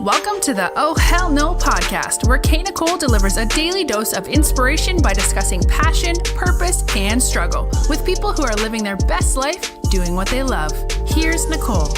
Welcome to the Oh Hell No podcast, where Kay Nicole delivers a daily dose of inspiration by discussing passion, purpose, and struggle with people who are living their best life doing what they love. Here's Nicole.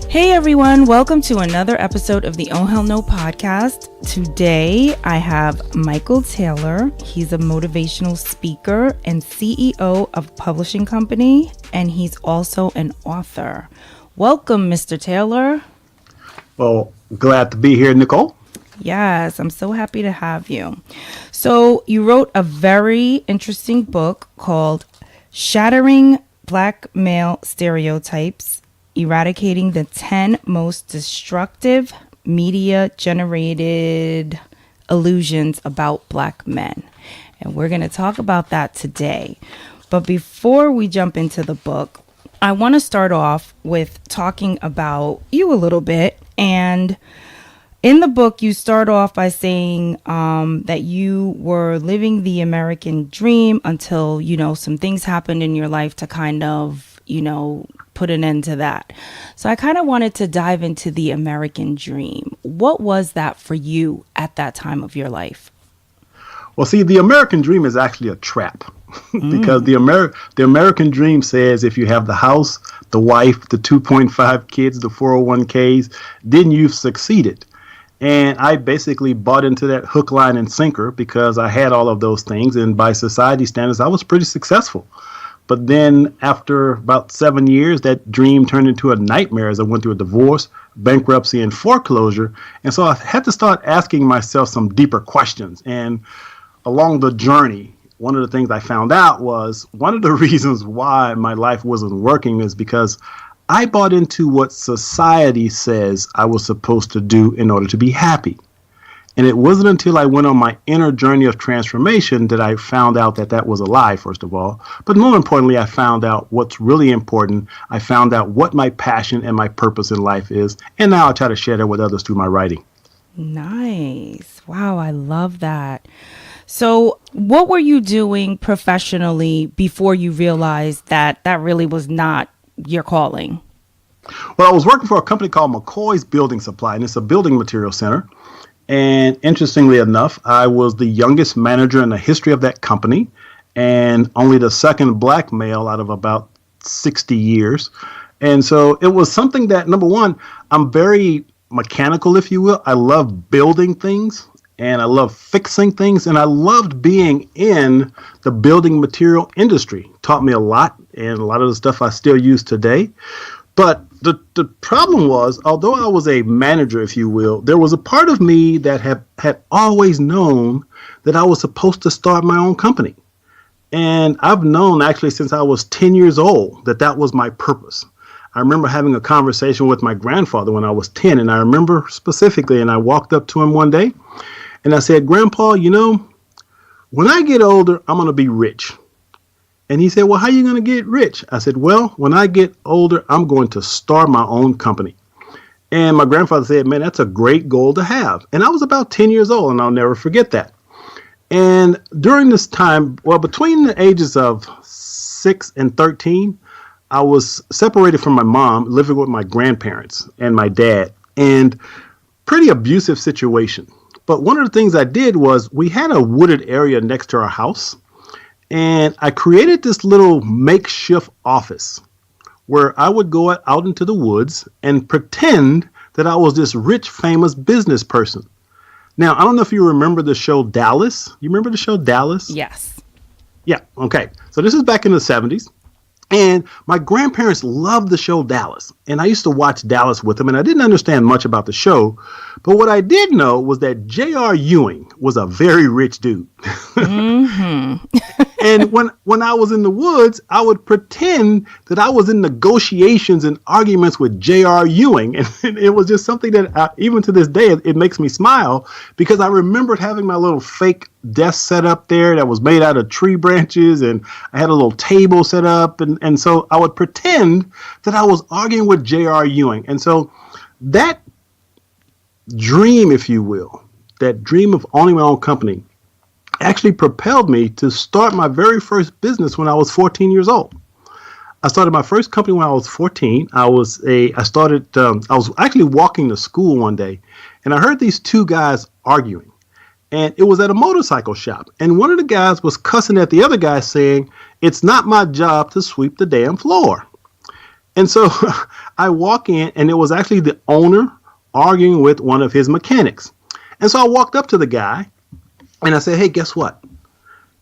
Hey everyone, welcome to another episode of the Oh Hell No podcast. Today I have Michael Taylor. He's a motivational speaker and CEO of a publishing company, and he's also an author. Welcome, Mr. Taylor. Well, glad to be here, Nicole. Yes, I'm so happy to have you. So you wrote a very interesting book called Shattering Black Male Stereotypes, Eradicating the 10 Most Destructive Media-Generated Illusions About Black Men. And we're going to talk about that today. But before we jump into the book, I want to start off with talking about you a little bit. And in the book, you start off by saying that you were living the American dream until, some things happened in your life to kind of, put an end to that. So I kind of wanted to dive into the American dream. What was that for you at that time of your life? Well, see, the American dream is actually a trap because the American dream says if you have the house, the wife, the 2.5 kids, the 401ks, then you've succeeded. And I basically bought into that hook, line, and sinker because I had all of those things. And by society standards, I was pretty successful. But then after about 7 years, that dream turned into a nightmare as I went through a divorce, bankruptcy, and foreclosure. And so I had to start asking myself some deeper questions. And along the journey, one of the things I found out was one of the reasons why my life wasn't working is because I bought into what society says I was supposed to do in order to be happy. And it wasn't until I went on my inner journey of transformation that I found out that that was a lie, first of all. But more importantly, I found out what's really important. I found out what my passion and my purpose in life is. And now I try to share that with others through my writing. Nice. Wow, I love that. So what were you doing professionally before you realized that that really was not your calling? Well, I was working for a company called McCoy's Building Supply, and it's a building material center. And interestingly enough, I was the youngest manager in the history of that company and only the second black male out of about 60 years. And so it was something that, number one, I'm very mechanical, if you will. I love building things and I love fixing things. And I loved being in the building material industry. Taught me a lot, and a lot of the stuff I still use today. But the problem was, although I was a manager, if you will, there was a part of me that had always known that I was supposed to start my own company. And I've known actually since I was 10 years old that that was my purpose. I remember having a conversation with my grandfather when I was 10, and I remember specifically, and I walked up to him one day and I said, "Grandpa, when I get older, I'm going to be rich." And he said, "Well, how are you going to get rich?" I said, "Well, when I get older, I'm going to start my own company." And my grandfather said, "Man, that's a great goal to have." And I was about 10 years old, and I'll never forget that. And during this time, well, between the ages of 6 and 13, I was separated from my mom, living with my grandparents and my dad, and pretty abusive situation. But one of the things I did was we had a wooded area next to our house. And I created this little makeshift office where I would go out into the woods and pretend that I was this rich, famous business person. Now, I don't know if you remember the show Dallas. You remember the show Dallas? Yes. Yeah. Okay. So this is back in the 70s. And my grandparents loved the show Dallas. And I used to watch Dallas with them. And I didn't understand much about the show. But what I did know was that J.R. Ewing was a very rich dude. Mm-hmm. And when I was in the woods, I would pretend that I was in negotiations and arguments with J.R. Ewing. And it was just something that even to this day, it makes me smile because I remembered having my little fake desk set up there that was made out of tree branches. And I had a little table set up. And so I would pretend that I was arguing with J.R. Ewing. And so that dream, if you will, that dream of owning my own company actually propelled me to start my very first business when I was 14 years old. I started my first company when I was 14. I was actually walking to school one day, and I heard these two guys arguing. And it was at a motorcycle shop. And one of the guys was cussing at the other guy saying, "It's not my job to sweep the damn floor." And so I walk in, and it was actually the owner arguing with one of his mechanics. And so I walked up to the guy, and I said, "Hey, guess what?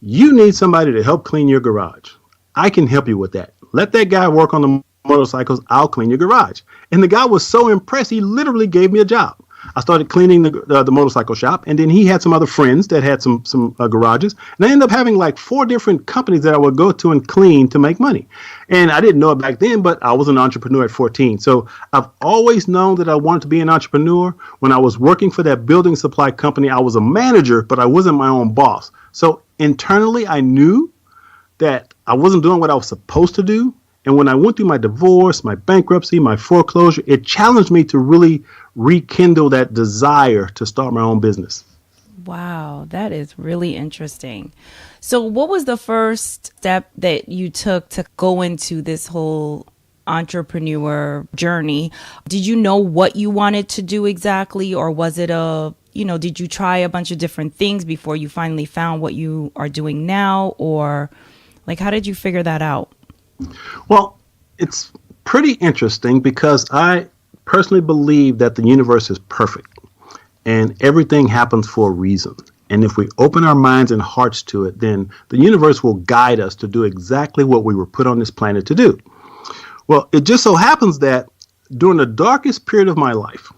You need somebody to help clean your garage. I can help you with that. Let that guy work on the motorcycles. I'll clean your garage." And the guy was so impressed, he literally gave me a job. I started cleaning the motorcycle shop, and then he had some other friends that had some garages, and I ended up having like 4 different companies that I would go to and clean to make money. And I didn't know it back then, but I was an entrepreneur at 14. So I've always known that I wanted to be an entrepreneur. When I was working for that building supply company, I was a manager, but I wasn't my own boss. So internally, I knew that I wasn't doing what I was supposed to do. And when I went through my divorce, my bankruptcy, my foreclosure, it challenged me to really rekindle that desire to start my own business. Wow, that is really interesting. So what was the first step that you took to go into this whole entrepreneur journey? Did you know what you wanted to do exactly? Or was it did you try a bunch of different things before you finally found what you are doing now? Or how did you figure that out? Well, it's pretty interesting because I personally believe that the universe is perfect and everything happens for a reason. And if we open our minds and hearts to it, then the universe will guide us to do exactly what we were put on this planet to do. Well, it just so happens that during the darkest period of my life,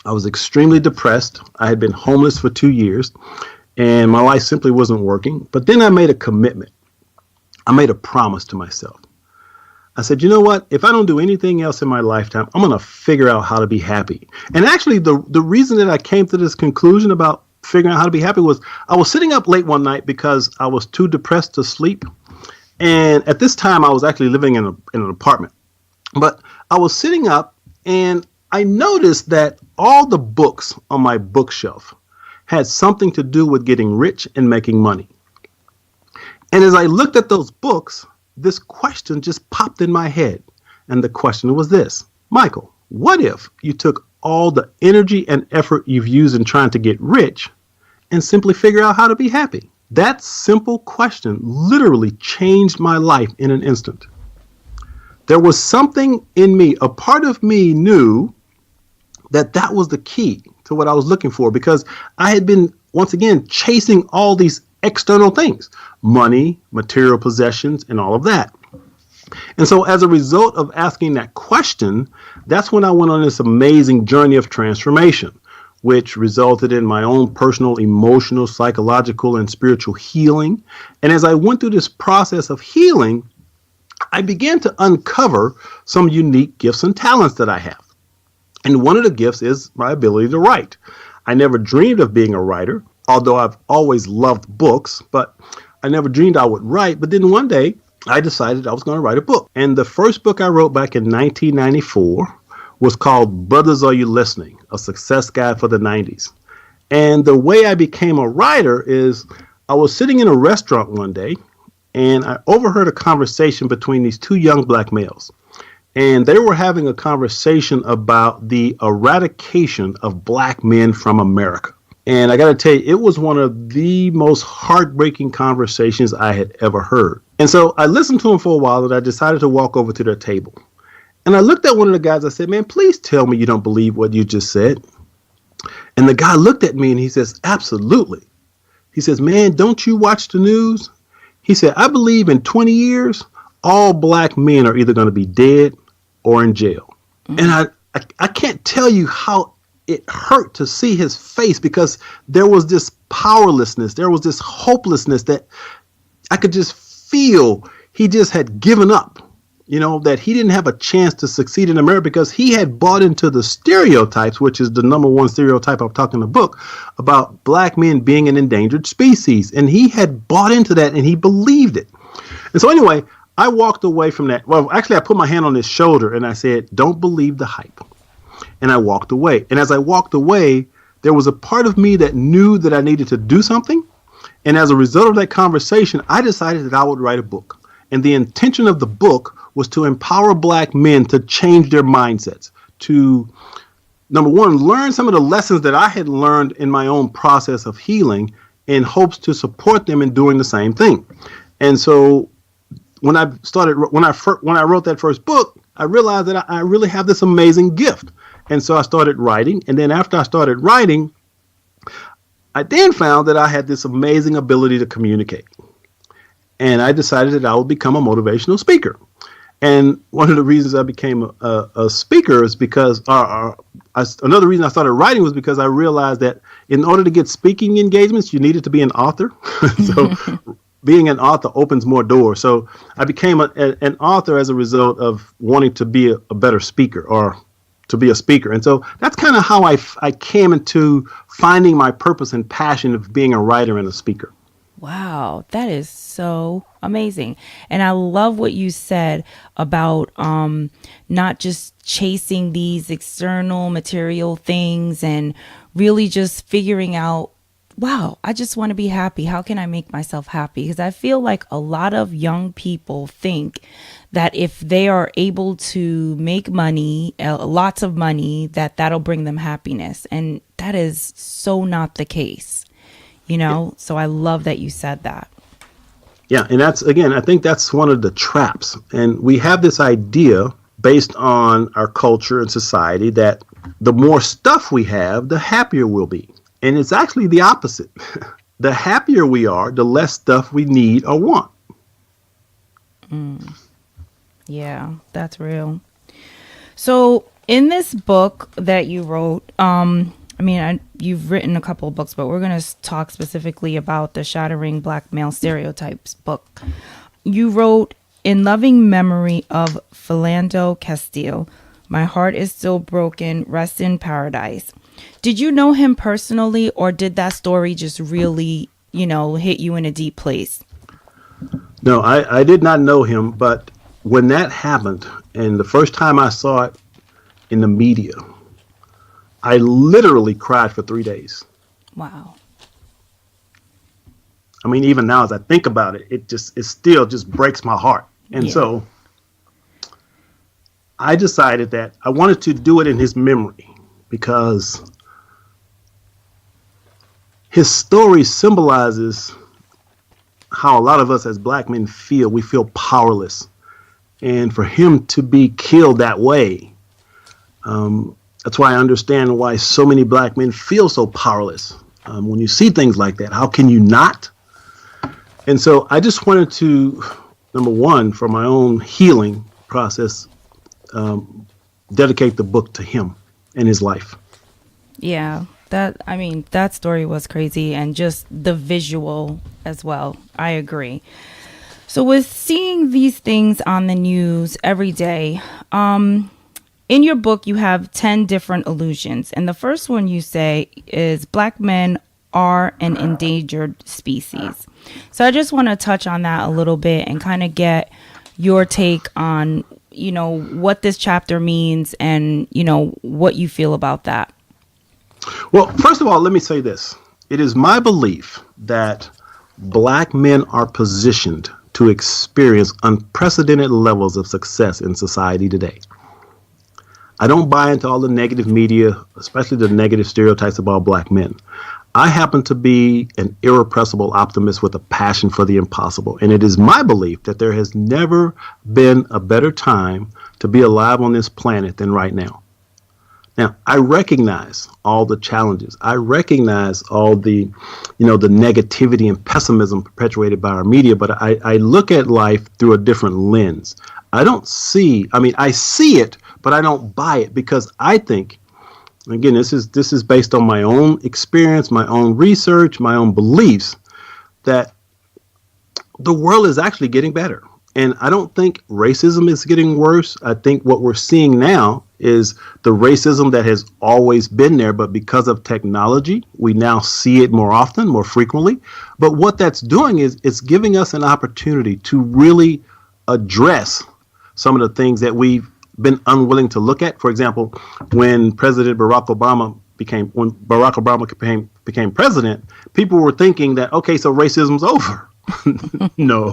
I was extremely depressed. I had been homeless for 2 years and my life simply wasn't working. But then I made a commitment. I made a promise to myself. I said, you know what? If I don't do anything else in my lifetime, I'm going to figure out how to be happy. And actually, the reason that I came to this conclusion about figuring out how to be happy was I was sitting up late one night because I was too depressed to sleep. And at this time, I was actually living in an apartment. But I was sitting up and I noticed that all the books on my bookshelf had something to do with getting rich and making money. And as I looked at those books, this question just popped in my head. And the question was this: Michael, what if you took all the energy and effort you've used in trying to get rich and simply figure out how to be happy? That simple question literally changed my life in an instant. There was something in me, a part of me knew that was the key to what I was looking for, because I had been, once again, chasing all these external things, money, material possessions, and all of that. And so as a result of asking that question, that's when I went on this amazing journey of transformation, which resulted in my own personal, emotional, psychological, and spiritual healing. And as I went through this process of healing, I began to uncover some unique gifts and talents that I have. And one of the gifts is my ability to write. I never dreamed of being a writer, although I've always loved books, but I never dreamed I would write. But then one day I decided I was going to write a book. And the first book I wrote back in 1994 was called Brothers, Are You Listening? A Success Guide for the 90s. And the way I became a writer is I was sitting in a restaurant one day and I overheard a conversation between these 2 young black males. And they were having a conversation about the eradication of black men from America. And I got to tell you, it was one of the most heartbreaking conversations I had ever heard. And so I listened to them for a while and I decided to walk over to their table. And I looked at one of the guys. I said, "Man, please tell me you don't believe what you just said." And the guy looked at me and he says, "Absolutely." He says, "Man, don't you watch the news?" He said, "I believe in 20 years, all black men are either going to be dead or in jail." And I can't tell you how it hurt to see his face, because there was this powerlessness, there was this hopelessness that I could just feel he just had given up, that he didn't have a chance to succeed in America because he had bought into the stereotypes, which is the number one stereotype I've talked in the book about black men being an endangered species. And he had bought into that and he believed it. And so anyway, I walked away from that. Well, actually, I put my hand on his shoulder and I said, "Don't believe the hype." And I walked away. And as I walked away, there was a part of me that knew that I needed to do something. And as a result of that conversation, I decided that I would write a book. And the intention of the book was to empower Black men to change their mindsets, to, number one, learn some of the lessons that I had learned in my own process of healing in hopes to support them in doing the same thing. And so when I wrote that first book, I realized that I really have this amazing gift. And so I started writing. And then after I started writing, I then found that I had this amazing ability to communicate. And I decided that I would become a motivational speaker. And one of the reasons I became a speaker is because another reason I started writing was because I realized that in order to get speaking engagements, you needed to be an author. So being an author opens more doors. So I became an author as a result of wanting to be a better speaker, or to be a speaker. And so that's kind of how I came into finding my purpose and passion of being a writer and a speaker. Wow, that is so amazing. And I love what you said about not just chasing these external material things and really just figuring out, wow, I just want to be happy. How can I make myself happy? Because I feel like a lot of young people think that if they are able to make money, lots of money, that'll bring them happiness. And that is so not the case. So I love that you said that. Yeah. And I think that's one of the traps. And we have this idea based on our culture and society that the more stuff we have, the happier we'll be. And it's actually the opposite. The happier we are, the less stuff we need or want. Yeah, that's real. So in this book that you wrote, you've written a couple of books, but we're going to talk specifically about the Shattering Black Male Stereotypes book. You wrote, "In loving memory of Philando Castile, my heart is still broken, rest in paradise." Did you know him personally, or did that story just really, hit you in a deep place? No, I did not know him, but when that happened, and the first time I saw it in the media, I literally cried for 3 days. Wow. I mean, even now as I think about it, it still just breaks my heart. And so I decided that I wanted to do it in his memory because his story symbolizes how a lot of us as Black men feel. We feel powerless. And for him to be killed that way, that's why I understand why so many Black men feel so powerless. When you see things like that, how can you not? And so I just wanted to, number one, for my own healing process, dedicate the book to him and his life. Yeah, that story was crazy, and just the visual as well. I agree. So with seeing these things on the news every day, in your book, you have 10 different illusions. And the first one you say is Black men are an endangered species. So I just want to touch on that a little bit and kind of get your take on, what this chapter means and, what you feel about that. Well, first of all, let me say this. It is my belief that Black men are positioned to experience unprecedented levels of success in society today. I don't buy into all the negative media, especially the negative stereotypes about Black men. I happen to be an irrepressible optimist with a passion for the impossible. And it is my belief that there has never been a better time to be alive on this planet than right now. Now, I recognize all the challenges. I recognize all the, the negativity and pessimism perpetuated by our media, but I look at life through a different lens. I see it, but I don't buy it because I think, again, this is based on my own experience, my own research, my own beliefs, that the world is actually getting better. And I don't think racism is getting worse. I think what we're seeing now is the racism that has always been there, but because of technology, we now see it more often, more frequently. But what that's doing is it's giving us an opportunity to really address some of the things that we've been unwilling to look at. For example, when Barack Obama became president, people were thinking that, okay, so racism's over. No,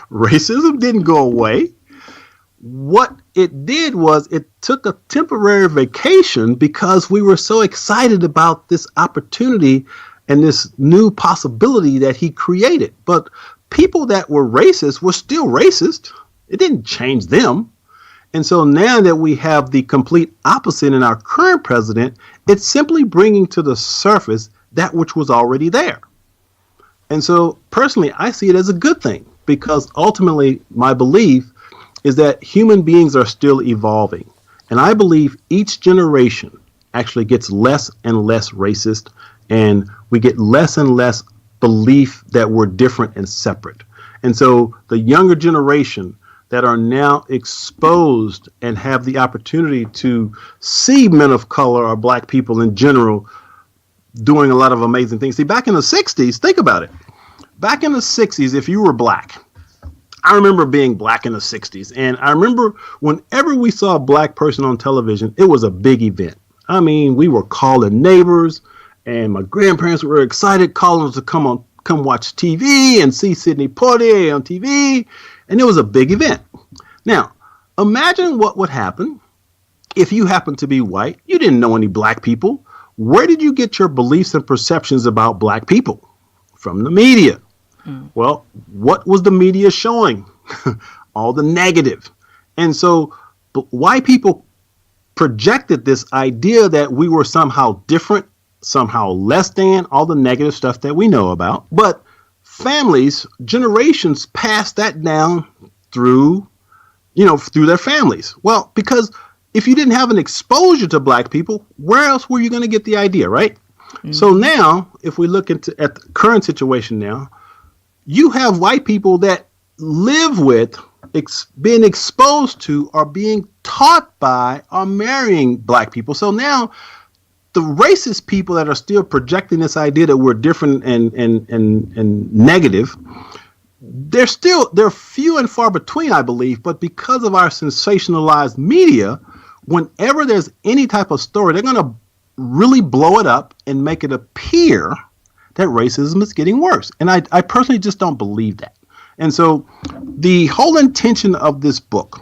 racism didn't go away. What it did was it took a temporary vacation because we were so excited about this opportunity and this new possibility that he created. But people that were racist were still racist. It didn't change them. And so now that we have the complete opposite in our current president, it's simply bringing to the surface that which was already there. And so personally, I see it as a good thing because ultimately my belief is that human beings are still evolving. And I believe each generation actually gets less and less racist, and we get less and less belief that we're different and separate. And so the younger generation that are now exposed and have the opportunity to see men of color or black people in general doing a lot of amazing things. See, back in the 60s, think about it. Back in the 60s, if you were black, I remember being black in the 60s. And I remember whenever we saw a black person on television, it was a big event. I mean, we were calling neighbors, and my grandparents were excited calling us to come watch TV and see Sidney Poitier on TV. And it was a big event. Now, imagine what would happen if you happened to be white. You didn't know any black people. Where did you get your beliefs and perceptions about black people? From the media. Well, what was the media showing? All the negative. And so white people projected this idea that we were somehow different, somehow less than, all the negative stuff that we know about. But families, generations passed that down through their families. Well, because if you didn't have an exposure to black people, where else were you going to get the idea, right? Mm-hmm. So now, if we look at the current situation now, you have white people that live with, being exposed to, or being taught by, or marrying black people. So now the racist people that are still projecting this idea that we're different and negative, they're few and far between, I believe. But because of our sensationalized media, whenever there's any type of story, they're going to really blow it up and make it appear that racism is getting worse. And I personally just don't believe that. And so the whole intention of this book,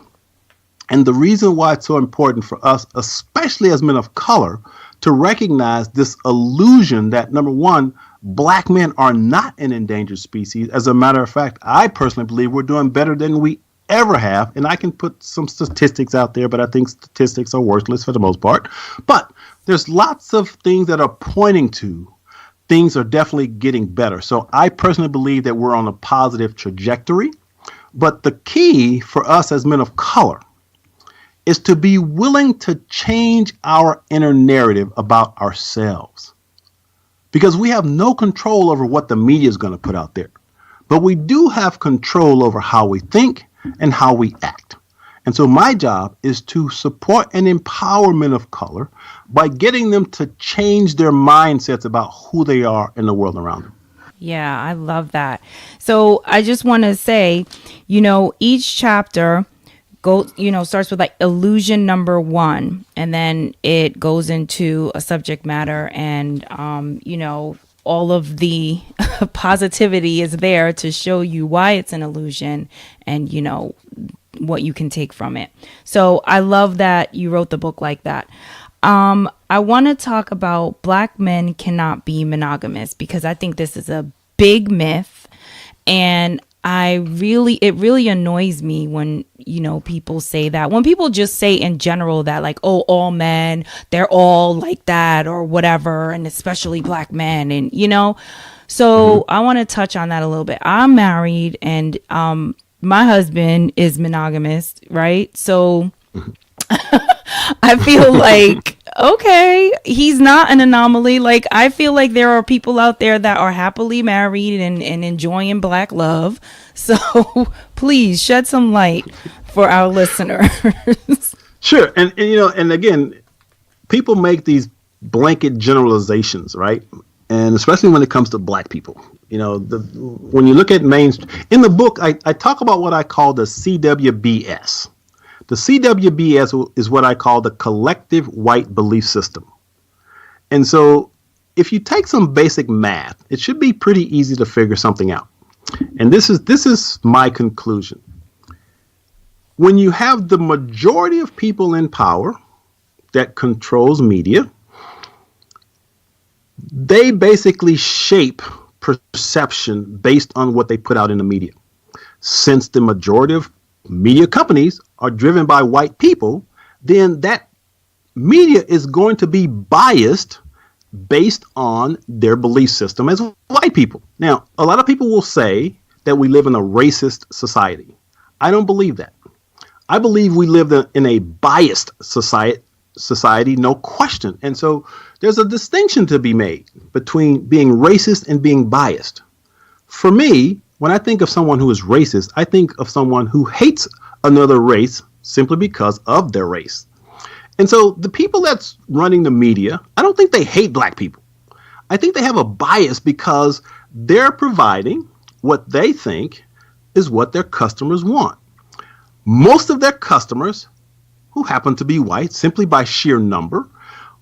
and the reason why it's so important for us, especially as men of color, to recognize this illusion that, number one, black men are not an endangered species. As a matter of fact, I personally believe we're doing better than we ever have. And I can put some statistics out there, but I think statistics are worthless for the most part. But there's lots of things that are pointing to things are definitely getting better. So I personally believe that we're on a positive trajectory. But the key for us as men of color is to be willing to change our inner narrative about ourselves. Because we have no control over what the media is going to put out there. But we do have control over how we think and how we act. And so my job is to support and empower men of color by getting them to change their mindsets about who they are in the world around them. Yeah, I love that. So I just want to say, each chapter starts with like illusion number 1, and then it goes into a subject matter, and all of the positivity is there to show you why it's an illusion and what you can take from it. So I love that you wrote the book like that. I want to talk about black men cannot be monogamous, because I think this is a big myth, and it really annoys me when, people say that. When people just say in general that like, oh, all men, they're all like that or whatever, and especially black men, and so I want to touch on that a little bit. I'm married, and my husband is monogamous, right? So I feel like, okay, he's not an anomaly. Like, I feel like there are people out there that are happily married and enjoying black love. So please shed some light for our listeners. Sure. And again, people make these blanket generalizations, right? And especially when it comes to black people. When you look at in the book, I talk about what I call the CWBS. The CWBS is what I call the collective white belief system. And so if you take some basic math, it should be pretty easy to figure something out. And this is my conclusion. When you have the majority of people in power that controls media, they basically shape perception based on what they put out in the media. Since the majority of media companies are driven by white people, then that media is going to be biased based on their belief system as white people. Now, a lot of people will say that we live in a racist society. I don't believe that. I believe we live in a biased society, no question. And so there's a distinction to be made between being racist and being biased. For me, when I think of someone who is racist, I think of someone who hates another race simply because of their race. And so the people that's running the media, I don't think they hate black people. I think they have a bias because they're providing what they think is what their customers want. Most of their customers, who happen to be white simply by sheer number,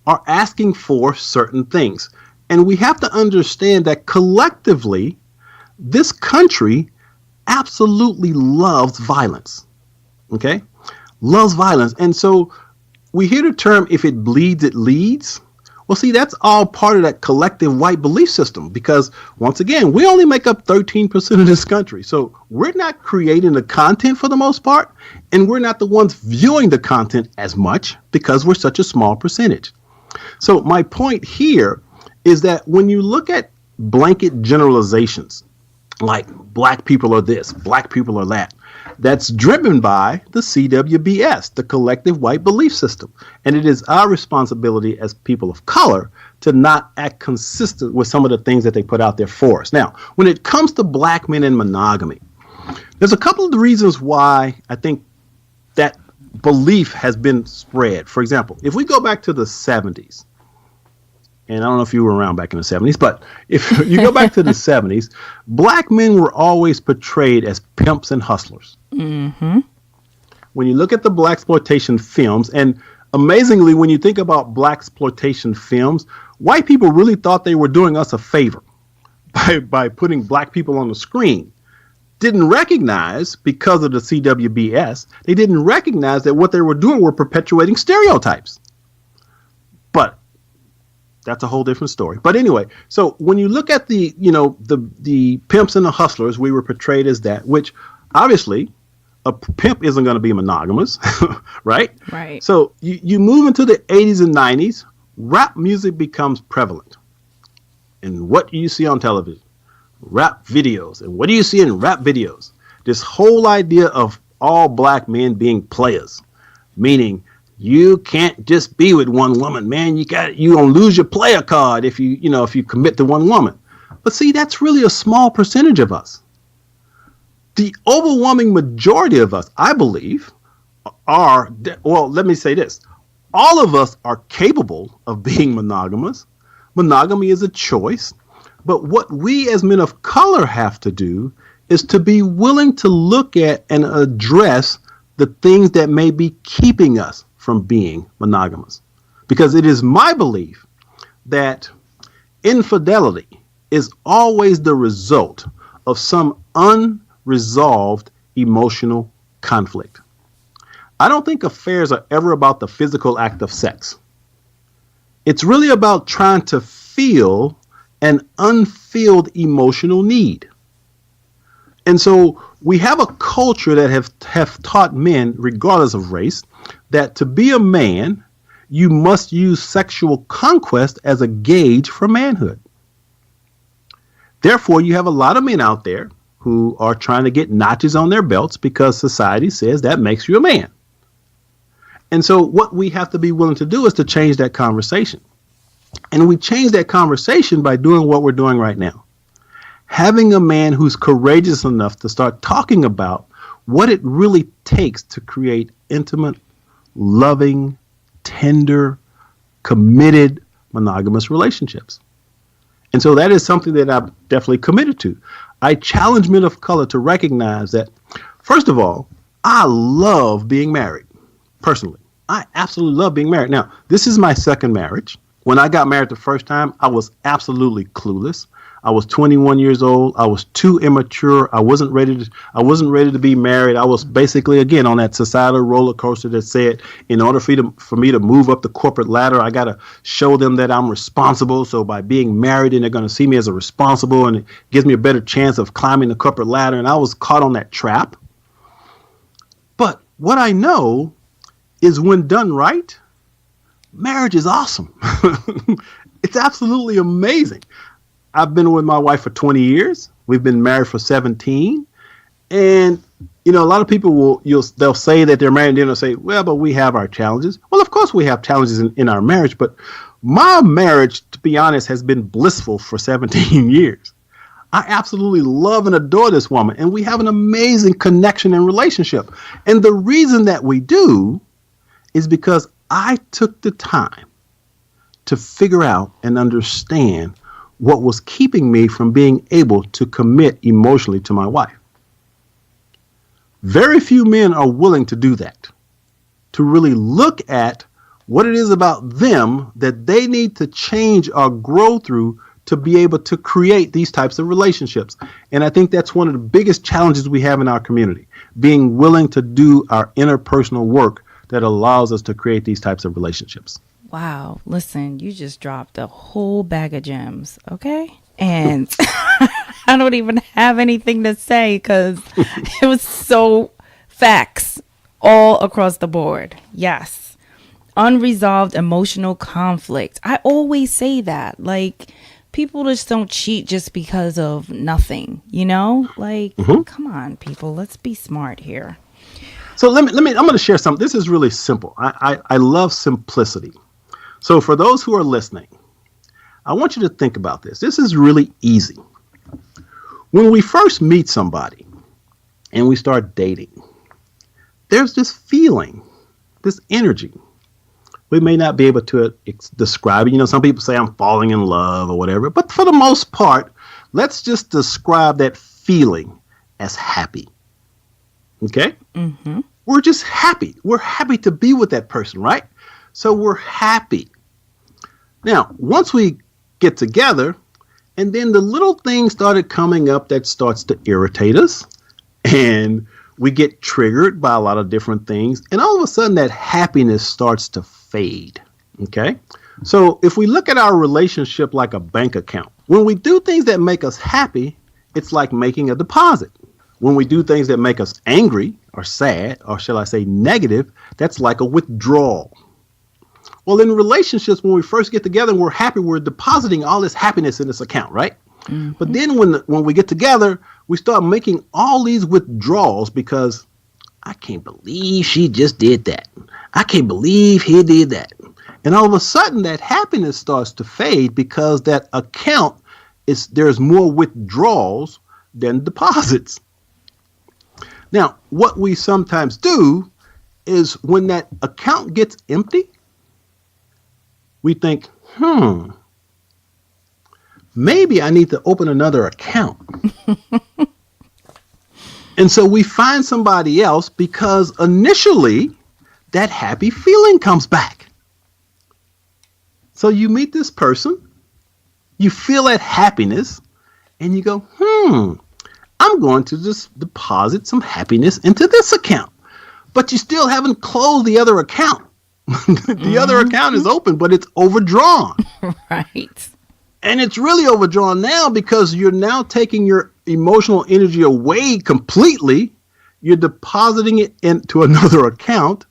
are asking for certain things. And we have to understand that collectively, this country absolutely loves violence. Okay? Loves violence. And so we hear the term, if it bleeds, it leads. Well, see, that's all part of that collective white belief system because, once again, we only make up 13% of this country. So we're not creating the content for the most part, and we're not the ones viewing the content as much because we're such a small percentage. So my point here is that when you look at blanket generalizations, like black people are this, black people are that, that's driven by the CWBS, the collective white belief system. And it is our responsibility as people of color to not act consistent with some of the things that they put out there for us. Now, when it comes to black men and monogamy, there's a couple of the reasons why I think that belief has been spread. For example, if we go back to the 70s, and I don't know if you were around back in the 70s, but if you go back to the 70s, black men were always portrayed as pimps and hustlers. Mm-hmm. When you look at the blaxploitation films, and amazingly, when you think about blaxploitation films, white people really thought they were doing us a favor by putting black people on the screen. Didn't recognize, because of the CWBS, they didn't recognize that what they were doing were perpetuating stereotypes. But that's a whole different story. But anyway, so when you look at the pimps and the hustlers, we were portrayed as that, which obviously a pimp isn't going to be monogamous, right? Right. So you move into the 80s and 90s, rap music becomes prevalent. And what do you see on television? Rap videos. And what do you see in rap videos? This whole idea of all black men being players, meaning you can't just be with one woman, man. You gonna lose your player card if you commit to one woman. But see, that's really a small percentage of us. The overwhelming majority of us, I believe, let me say this. All of us are capable of being monogamous. Monogamy is a choice. But what we as men of color have to do is to be willing to look at and address the things that may be keeping us from being monogamous. Because it is my belief that infidelity is always the result of some unresolved emotional conflict. I don't think affairs are ever about the physical act of sex. It's really about trying to feel an unfilled emotional need. And so we have a culture that have taught men, regardless of race, that to be a man, you must use sexual conquest as a gauge for manhood. Therefore, you have a lot of men out there who are trying to get notches on their belts because society says that makes you a man. And so what we have to be willing to do is to change that conversation. And we change that conversation by doing what we're doing right now. Having a man who's courageous enough to start talking about what it really takes to create intimate, loving, tender, committed, monogamous relationships. And so that is something that I'm definitely committed to. I challenge men of color to recognize that, first of all, I love being married, personally. I absolutely love being married. Now, this is my second marriage. When I got married the first time, I was absolutely clueless. I was 21 years old. I was too immature. I wasn't ready to be married. I was basically, again, on that societal roller coaster that said, in order for me to move up the corporate ladder, I got to show them that I'm responsible. So by being married, and they're going to see me as a responsible, and it gives me a better chance of climbing the corporate ladder. And I was caught on that trap. But what I know is, when done right, marriage is awesome. It's absolutely amazing. I've been with my wife for 20 years. We've been married for 17. And, a lot of people they'll say that they're married, and then they'll say, well, but we have our challenges. Well, of course we have challenges in our marriage, but my marriage, to be honest, has been blissful for 17 years. I absolutely love and adore this woman, and we have an amazing connection and relationship. And the reason that we do is because I took the time to figure out and understand what was keeping me from being able to commit emotionally to my wife. Very few men are willing to do that, to really look at what it is about them that they need to change or grow through to be able to create these types of relationships. And I think that's one of the biggest challenges we have in our community, being willing to do our interpersonal work that allows us to create these types of relationships. Wow. Listen, you just dropped a whole bag of gems. Okay. And I don't even have anything to say because it was so facts all across the board. Yes. Unresolved emotional conflict. I always say that. Like, people just don't cheat just because of nothing, Like, come on, people. Let's be smart here. So let me, I'm going to share something. This is really simple. I love simplicity. So for those who are listening, I want you to think about this. This is really easy. When we first meet somebody and we start dating, there's this feeling, this energy. We may not be able to describe it. Some people say I'm falling in love or whatever. But for the most part, let's just describe that feeling as happy. Okay? Mm-hmm. We're just happy. We're happy to be with that person, right? So we're happy. Now, once we get together, and then the little things started coming up that starts to irritate us, and we get triggered by a lot of different things, and all of a sudden that happiness starts to fade. Okay? So if we look at our relationship like a bank account, when we do things that make us happy, it's like making a deposit. When we do things that make us angry or sad, or shall I say negative, that's like a withdrawal. Well, in relationships, when we first get together and we're happy, we're depositing all this happiness in this account, right? Mm-hmm. But then when we get together, we start making all these withdrawals because I can't believe she just did that. I can't believe he did that. And all of a sudden that happiness starts to fade because that account there's more withdrawals than deposits. Now, what we sometimes do is when that account gets empty, we think, maybe I need to open another account. And so we find somebody else because initially that happy feeling comes back. So you meet this person, you feel that happiness, and you go, I'm going to just deposit some happiness into this account. But you still haven't closed the other account. The other account is open, but it's overdrawn. Right. And it's really overdrawn now because you're now taking your emotional energy away completely. You're depositing it into another account,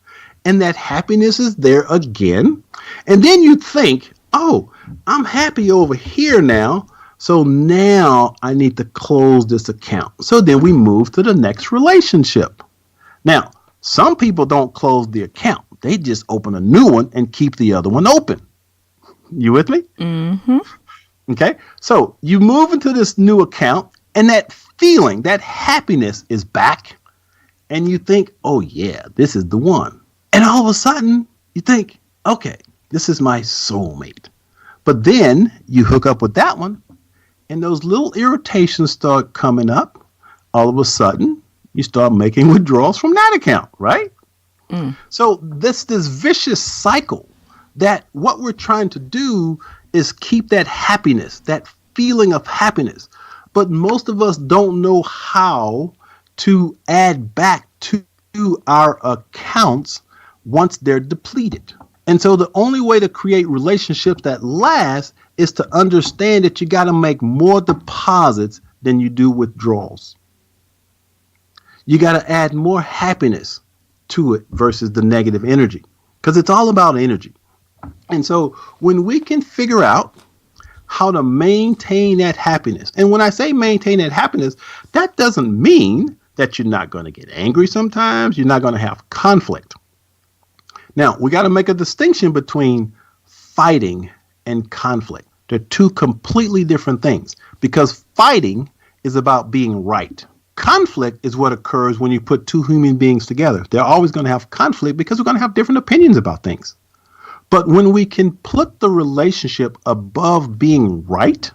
and that happiness is there again. And then you think, oh, I'm happy over here now, so now I need to close this account. So then we move to the next relationship. Now, some people don't close the account. They just open a new one and keep the other one open. You with me? Mm-hmm. Okay. So you move into this new account, and that feeling, that happiness is back. And you think, oh, yeah, this is the one. And all of a sudden, you think, okay, this is my soulmate. But then you hook up with that one, and those little irritations start coming up. All of a sudden, you start making withdrawals from that account, right? So this vicious cycle that what we're trying to do is keep that happiness, that feeling of happiness. But most of us don't know how to add back to our accounts once they're depleted. And so the only way to create relationships that last is to understand that you got to make more deposits than you do withdrawals. You got to add more happiness to it versus the negative energy, because it's all about energy. And so when we can figure out how to maintain that happiness, and when I say maintain that happiness, that doesn't mean that you're not going to get angry sometimes, you're not going to have conflict. Now, we got to make a distinction between fighting and conflict. They're two completely different things, because fighting is about being right. Conflict is what occurs when you put two human beings together. They're always going to have conflict because we're going to have different opinions about things. But when we can put the relationship above being right,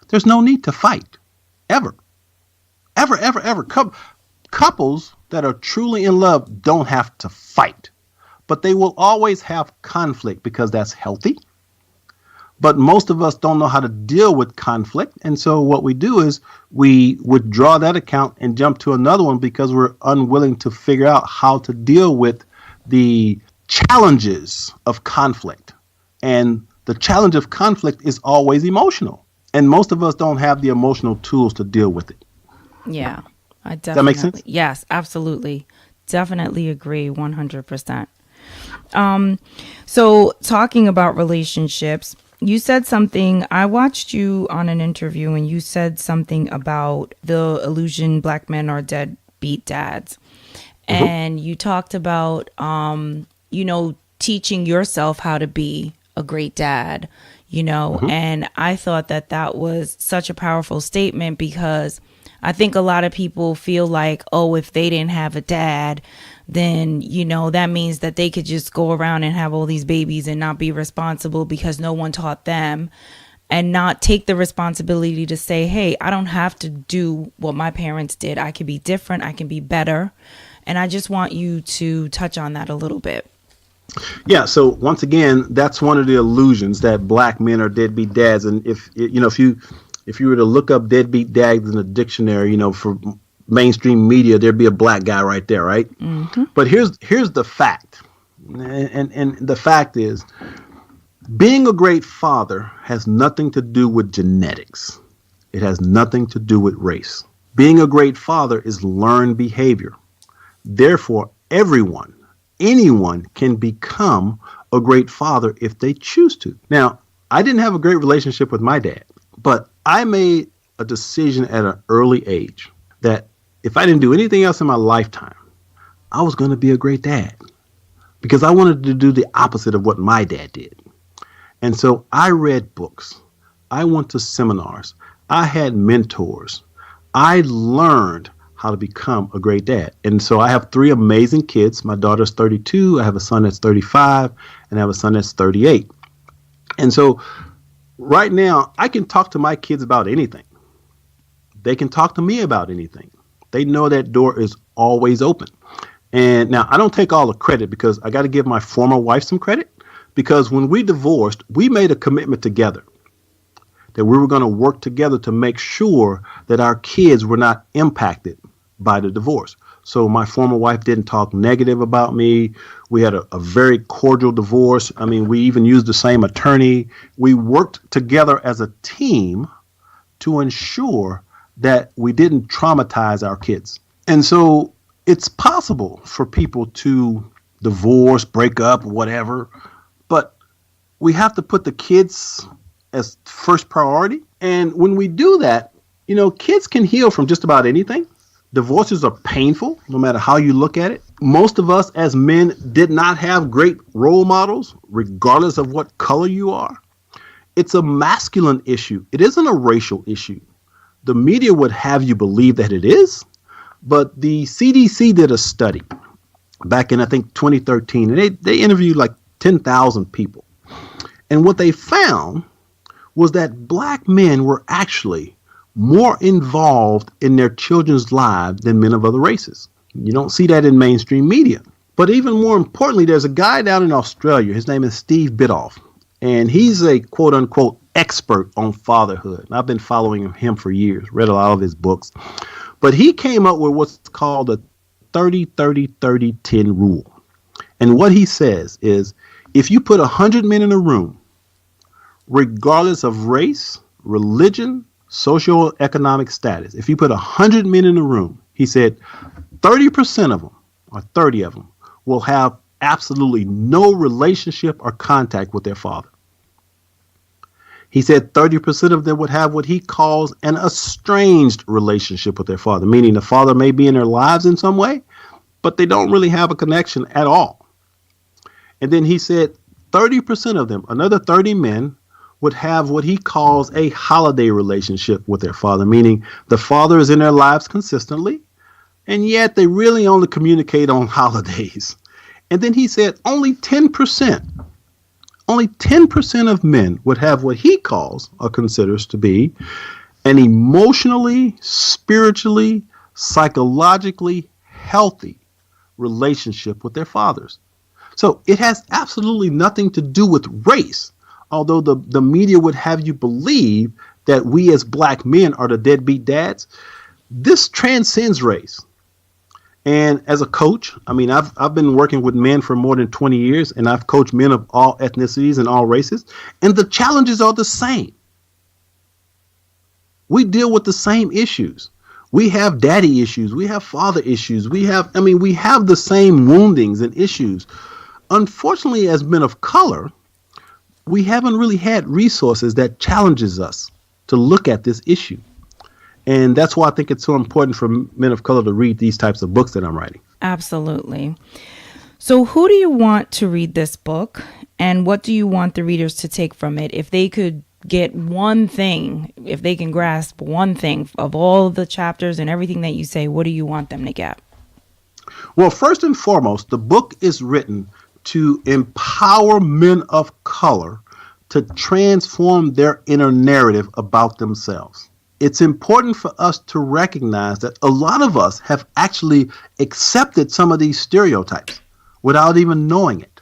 there's no need to fight. Ever. Ever, ever, ever. Couples that are truly in love don't have to fight. But they will always have conflict because that's healthy. But most of us don't know how to deal with conflict. And so what we do is we withdraw that account and jump to another one because we're unwilling to figure out how to deal with the challenges of conflict. And the challenge of conflict is always emotional. And most of us don't have the emotional tools to deal with it. Yeah, I definitely. Does that make sense? Yes, absolutely. Definitely agree 100%. So talking about relationships, you said something, I watched you on an interview and you said something about the illusion black men are deadbeat dads. Mm-hmm. And you talked about, teaching yourself how to be a great dad, mm-hmm. And I thought that was such a powerful statement because I think a lot of people feel like, oh, if they didn't have a dad, then, that means that they could just go around and have all these babies and not be responsible because no one taught them, and not take the responsibility to say, hey, I don't have to do what my parents did. I can be different. I can be better. And I just want you to touch on that a little bit. Yeah. So once again, that's one of the illusions that black men are deadbeat dads. And if you were to look up deadbeat dads in a dictionary, for mainstream media, there'd be a black guy right there, right? Mm-hmm. But here's the fact. And the fact is, being a great father has nothing to do with genetics. It has nothing to do with race. Being a great father is learned behavior. Therefore, anyone can become a great father if they choose to. Now, I didn't have a great relationship with my dad, but I made a decision at an early age that if I didn't do anything else in my lifetime, I was going to be a great dad because I wanted to do the opposite of what my dad did. And so I read books. I went to seminars. I had mentors. I learned how to become a great dad. And so I have 3 amazing kids. My daughter's 32. I have a son that's 35, and I have a son that's 38. And so right now, I can talk to my kids about anything. They can talk to me about anything. They know that door is always open. And now I don't take all the credit because I got to give my former wife some credit, because when we divorced, we made a commitment together that we were going to work together to make sure that our kids were not impacted by the divorce. So my former wife didn't talk negative about me. We had a very cordial divorce. I mean, we even used the same attorney. We worked together as a team to ensure that we didn't traumatize our kids. And so it's possible for people to divorce, break up, whatever, but we have to put the kids as first priority. And when we do that, kids can heal from just about anything. Divorces are painful, no matter how you look at it. Most of us as men did not have great role models, regardless of what color you are. It's a masculine issue. It isn't a racial issue. The media would have you believe that it is, but the CDC did a study back in, I think, 2013, and they interviewed like 10,000 people. And what they found was that black men were actually more involved in their children's lives than men of other races. You don't see that in mainstream media. But even more importantly, there's a guy down in Australia. His name is Steve Biddulph, and he's a quote unquote expert on fatherhood. And I've been following him for years, read a lot of his books. But he came up with what's called the 30-30-30-10 rule. And what he says is, if you put 100 men in a room, regardless of race, religion, socioeconomic status, if you put 100 men in a room, he said 30% of them, or 30 of them, will have absolutely no relationship or contact with their father. He said 30% of them would have what he calls an estranged relationship with their father, meaning the father may be in their lives in some way, but they don't really have a connection at all. And then he said 30% of them, another 30 men, would have what he calls a holiday relationship with their father, meaning the father is in their lives consistently, and yet they really only communicate on holidays. And then he said only 10% of men would have what he calls or considers to be an emotionally, spiritually, psychologically healthy relationship with their fathers. So it has absolutely nothing to do with race, although the media would have you believe that we as black men are the deadbeat dads. This transcends race. And as a coach, I mean, I've been working with men for more than 20 years, and I've coached men of all ethnicities and all races, and the challenges are the same. We deal with the same issues. We have daddy issues. We have father issues. We have the same woundings and issues. Unfortunately, as men of color, we haven't really had resources that challenges us to look at this issue. And that's why I think it's so important for men of color to read these types of books that I'm writing. Absolutely. So who do you want to read this book, and what do you want the readers to take from it? If they could get one thing, if they can grasp one thing of all the chapters and everything that you say, what do you want them to get? Well, first and foremost, the book is written to empower men of color to transform their inner narrative about themselves. It's important for us to recognize that a lot of us have actually accepted some of these stereotypes without even knowing it.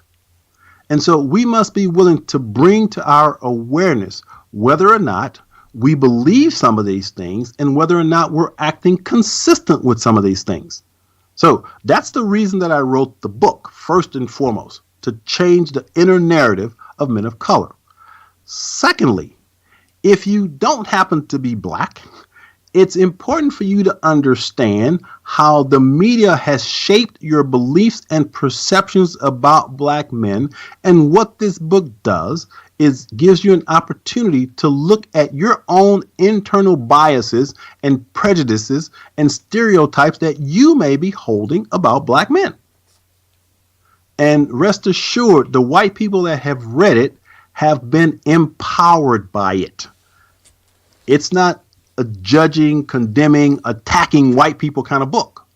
And so we must be willing to bring to our awareness whether or not we believe some of these things and whether or not we're acting consistent with some of these things. So that's the reason that I wrote the book, first and foremost, to change the inner narrative of men of color. Secondly, if you don't happen to be black, it's important for you to understand how the media has shaped your beliefs and perceptions about black men. And what this book does is gives you an opportunity to look at your own internal biases and prejudices and stereotypes that you may be holding about black men. And rest assured, the white people that have read it have been empowered by it. It's not a judging, condemning, attacking white people kind of book.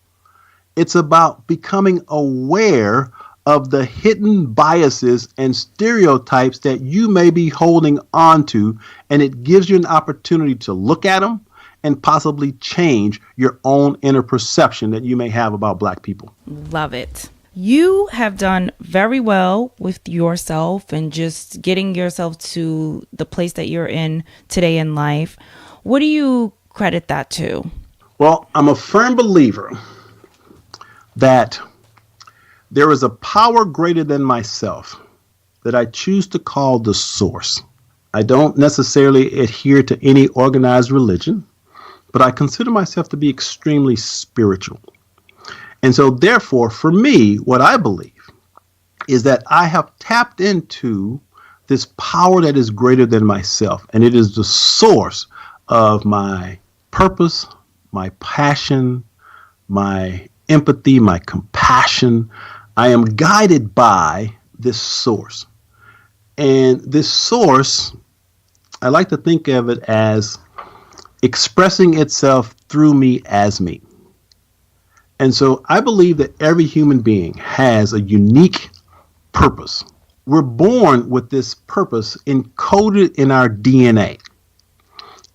It's about becoming aware of the hidden biases and stereotypes that you may be holding on to, and it gives you an opportunity to look at them and possibly change your own inner perception that you may have about black people. Love it. You have done very well with yourself and just getting yourself to the place that you're in today in life. What do you credit that to? Well, I'm a firm believer that there is a power greater than myself that I choose to call the source. I don't necessarily adhere to any organized religion, but I consider myself to be extremely spiritual. And so therefore, for me, what I believe is that I have tapped into this power that is greater than myself. And it is the source of my purpose, my passion, my empathy, my compassion. I am guided by this source. And this source, I like to think of it as expressing itself through me as me. And so I believe that every human being has a unique purpose. We're born with this purpose encoded in our DNA.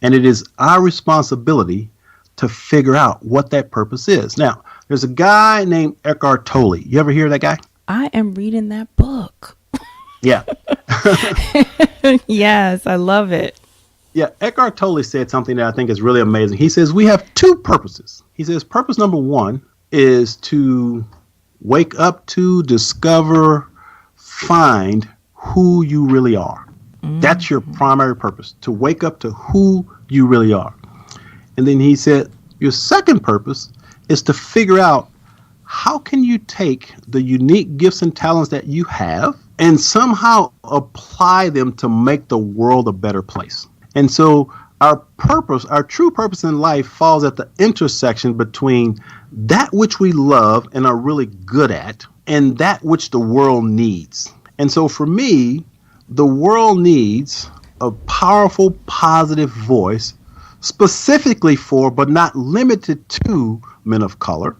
And it is our responsibility to figure out what that purpose is. Now, There's a guy named Eckhart Tolle. You ever hear of that guy? I am reading that book. Yeah. Yes, I love it. Yeah, Eckhart Tolle said something that I think is really amazing. He says we have two purposes. He says purpose number one is to wake up to, discover, find who you really are. That's your primary purpose, to wake up to who you really are. And then he said your second purpose is to figure out how can you take the unique gifts and talents that you have and somehow apply them to make the world a better place. And so our purpose, our true purpose in life falls at the intersection between that which we love and are really good at and that which the world needs. And so for me, the world needs a powerful, positive voice specifically for, but not limited to, men of color.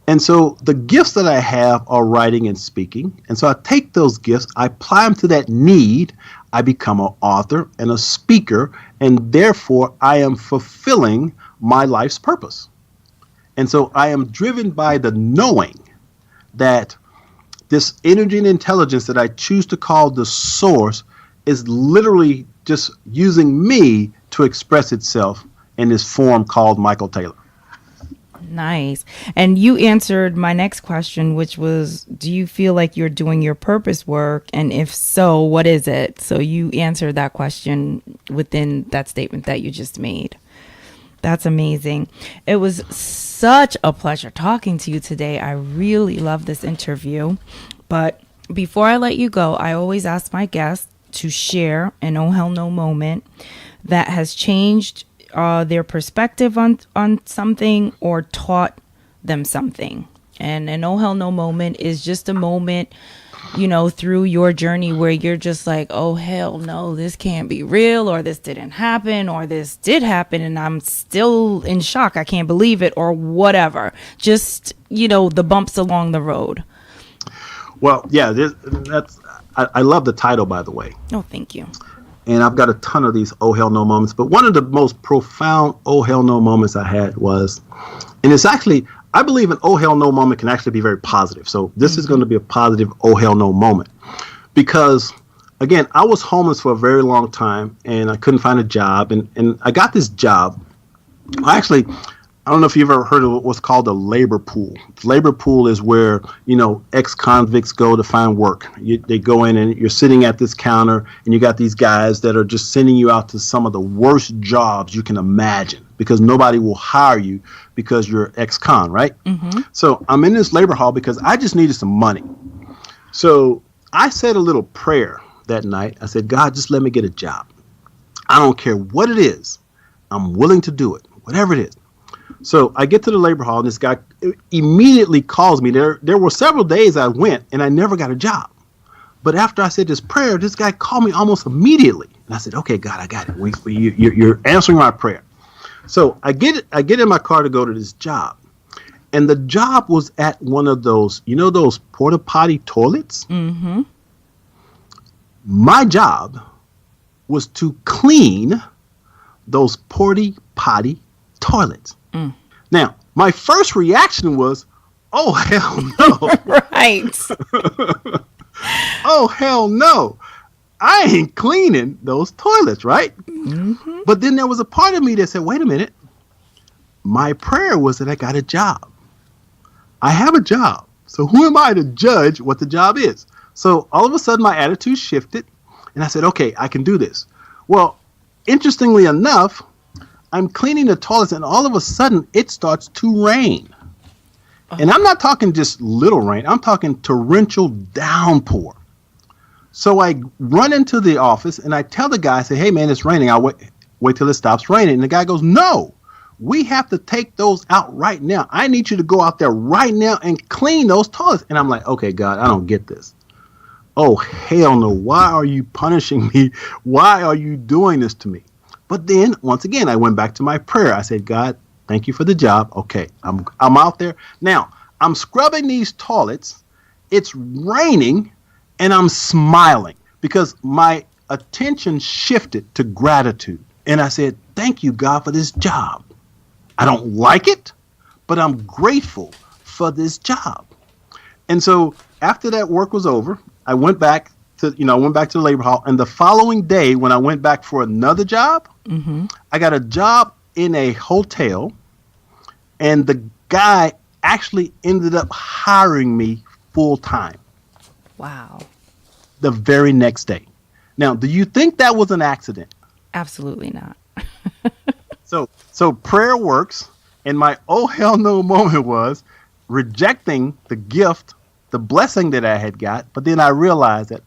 And so the gifts that I have are writing and speaking. And so I take those gifts, I apply them to that need. I become an author and a speaker, and therefore I am fulfilling my life's purpose. And so I am driven by the knowing that this energy and intelligence that I choose to call the source is literally just using me to express itself in this form called Michael Taylor. Nice. And you answered my next question, which was, do you feel like you're doing your purpose work? And if so, what is it? So you answered that question within that statement that you just made. That's amazing. It was such a pleasure talking to you today. I really love this interview. But before I let you go, I always ask my guests to share an oh hell no moment that has changed their perspective on something or taught them something. And an oh hell no moment is just a moment, you know, through your journey where you're just like, oh hell no, this can't be real, or this didn't happen, or this did happen and I'm still in shock, I can't believe it, or whatever. Just, you know, the bumps along the road. Well, yeah, I love the title, by the way. Oh, thank you. And I've got a ton of these oh hell no moments. But one of the most profound oh hell no moments I had was, and it's actually, I believe an oh hell no moment can actually be very positive. So this is going to be a positive oh hell no moment. Because, again, I was homeless for a very long time and I couldn't find a job. And I got this job. Actually, I don't know if you've ever heard of what's called a labor pool. Labor pool is where, you know, ex-convicts go to find work. They go in and you're sitting at this counter and you got these guys that are just sending you out to some of the worst jobs you can imagine because nobody will hire you because you're ex-con, right? Mm-hmm. So I'm in this labor hall because I just needed some money. So I said a little prayer that night. I said, God, just let me get a job. I don't care what it is. I'm willing to do it, whatever it is. So I get to the labor hall and this guy immediately calls me. There were several days I went and I never got a job. But after I said this prayer, this guy called me almost immediately. And I said, okay, God, I got it. You're answering my prayer. So I get in my car to go to this job. And the job was at one of those, you know, those porta potty toilets? Mm-hmm. My job was to clean those porta potty toilets. Mm. Now, my first reaction was, oh, hell no. Right. Oh, hell no. I ain't cleaning those toilets, right? Mm-hmm. But then there was a part of me that said, wait a minute. My prayer was that I got a job. I have a job. So who am I to judge what the job is? So all of a sudden my attitude shifted and I said, okay, I can do this. Well, interestingly enough, I'm cleaning the toilets and all of a sudden it starts to rain. And I'm not talking just little rain. I'm talking torrential downpour. So I run into the office and I tell the guy, I say, hey, man, it's raining. I'll wait till it stops raining. And the guy goes, no, we have to take those out right now. I need you to go out there right now and clean those toilets. And I'm like, okay, God, I don't get this. Oh, hell no. Why are you punishing me? Why are you doing this to me? But then, once again, I went back to my prayer. I said, God, thank you for the job. Okay, I'm out there. Now, I'm scrubbing these toilets. It's raining, and I'm smiling because my attention shifted to gratitude. And I said, thank you, God, for this job. I don't like it, but I'm grateful for this job. And so after that work was over, I went back to the labor hall. And the following day, when I went back for another job, I got a job in a hotel, and the guy actually ended up hiring me full time. Wow. The very next day. Now, do you think that was an accident? Absolutely not. So prayer works, and my oh hell no moment was rejecting the gift, the blessing that I had got, but then I realized that,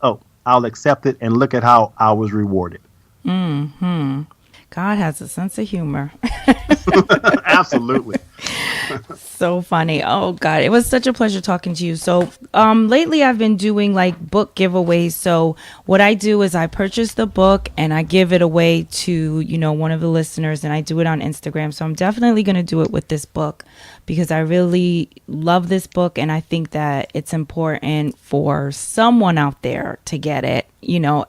I'll accept it, and look at how I was rewarded. God has a sense of humor. Absolutely. So funny. Oh God, it was such a pleasure talking to you. So lately I've been doing like book giveaways. So what I do is I purchase the book and I give it away to, one of the listeners, and I do it on Instagram. So I'm definitely going to do it with this book because I really love this book, and I think that it's important for someone out there to get it,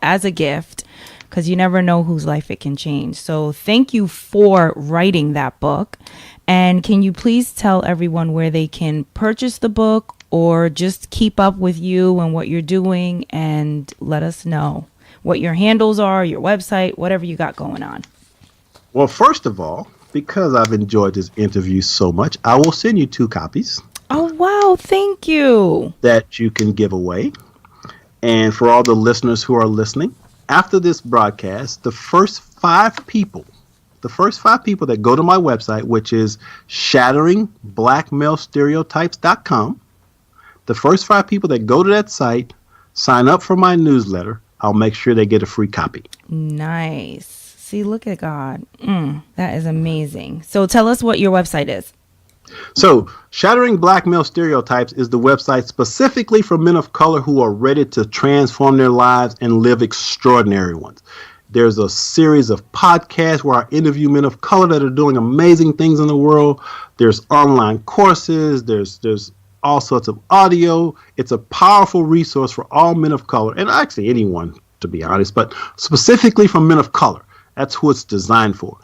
as a gift, because you never know whose life it can change. So thank you for writing that book. And can you please tell everyone where they can purchase the book or just keep up with you and what you're doing, and let us know what your handles are, your website, whatever you got going on? Well, first of all, because I've enjoyed this interview so much, I will send you 2 copies. Oh, wow. Thank you. That you can give away. And for all the listeners who are listening, after this broadcast, the first 5 people that go to my website, which is shatteringblackmalestereotypes.com, the first 5 people that go to that site, sign up for my newsletter, I'll make sure they get a free copy. Nice. See, look at God. That is amazing. So tell us what your website is. So, Shattering Black Male Stereotypes is the website specifically for men of color who are ready to transform their lives and live extraordinary ones. There's a series of podcasts where I interview men of color that are doing amazing things in the world. There's online courses. There's all sorts of audio. It's a powerful resource for all men of color, and actually anyone, to be honest, but specifically for men of color. That's who it's designed for.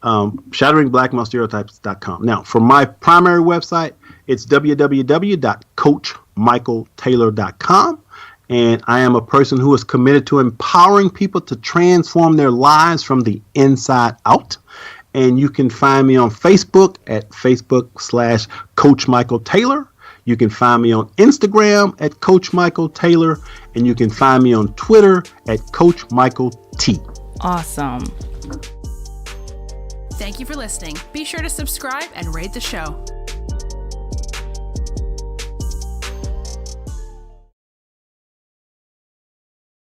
ShatteringBlackMaleStereotypes.com. Now, for my primary website, it's www.coachmichaeltaylor.com. And I am a person who is committed to empowering people to transform their lives from the inside out. And you can find me on Facebook at Facebook/Coach Michael Taylor. You can find me on Instagram at Coach Michael Taylor. And you can find me on Twitter at Coach Michael T. Awesome. Thank you for listening. Be sure to subscribe and rate the show.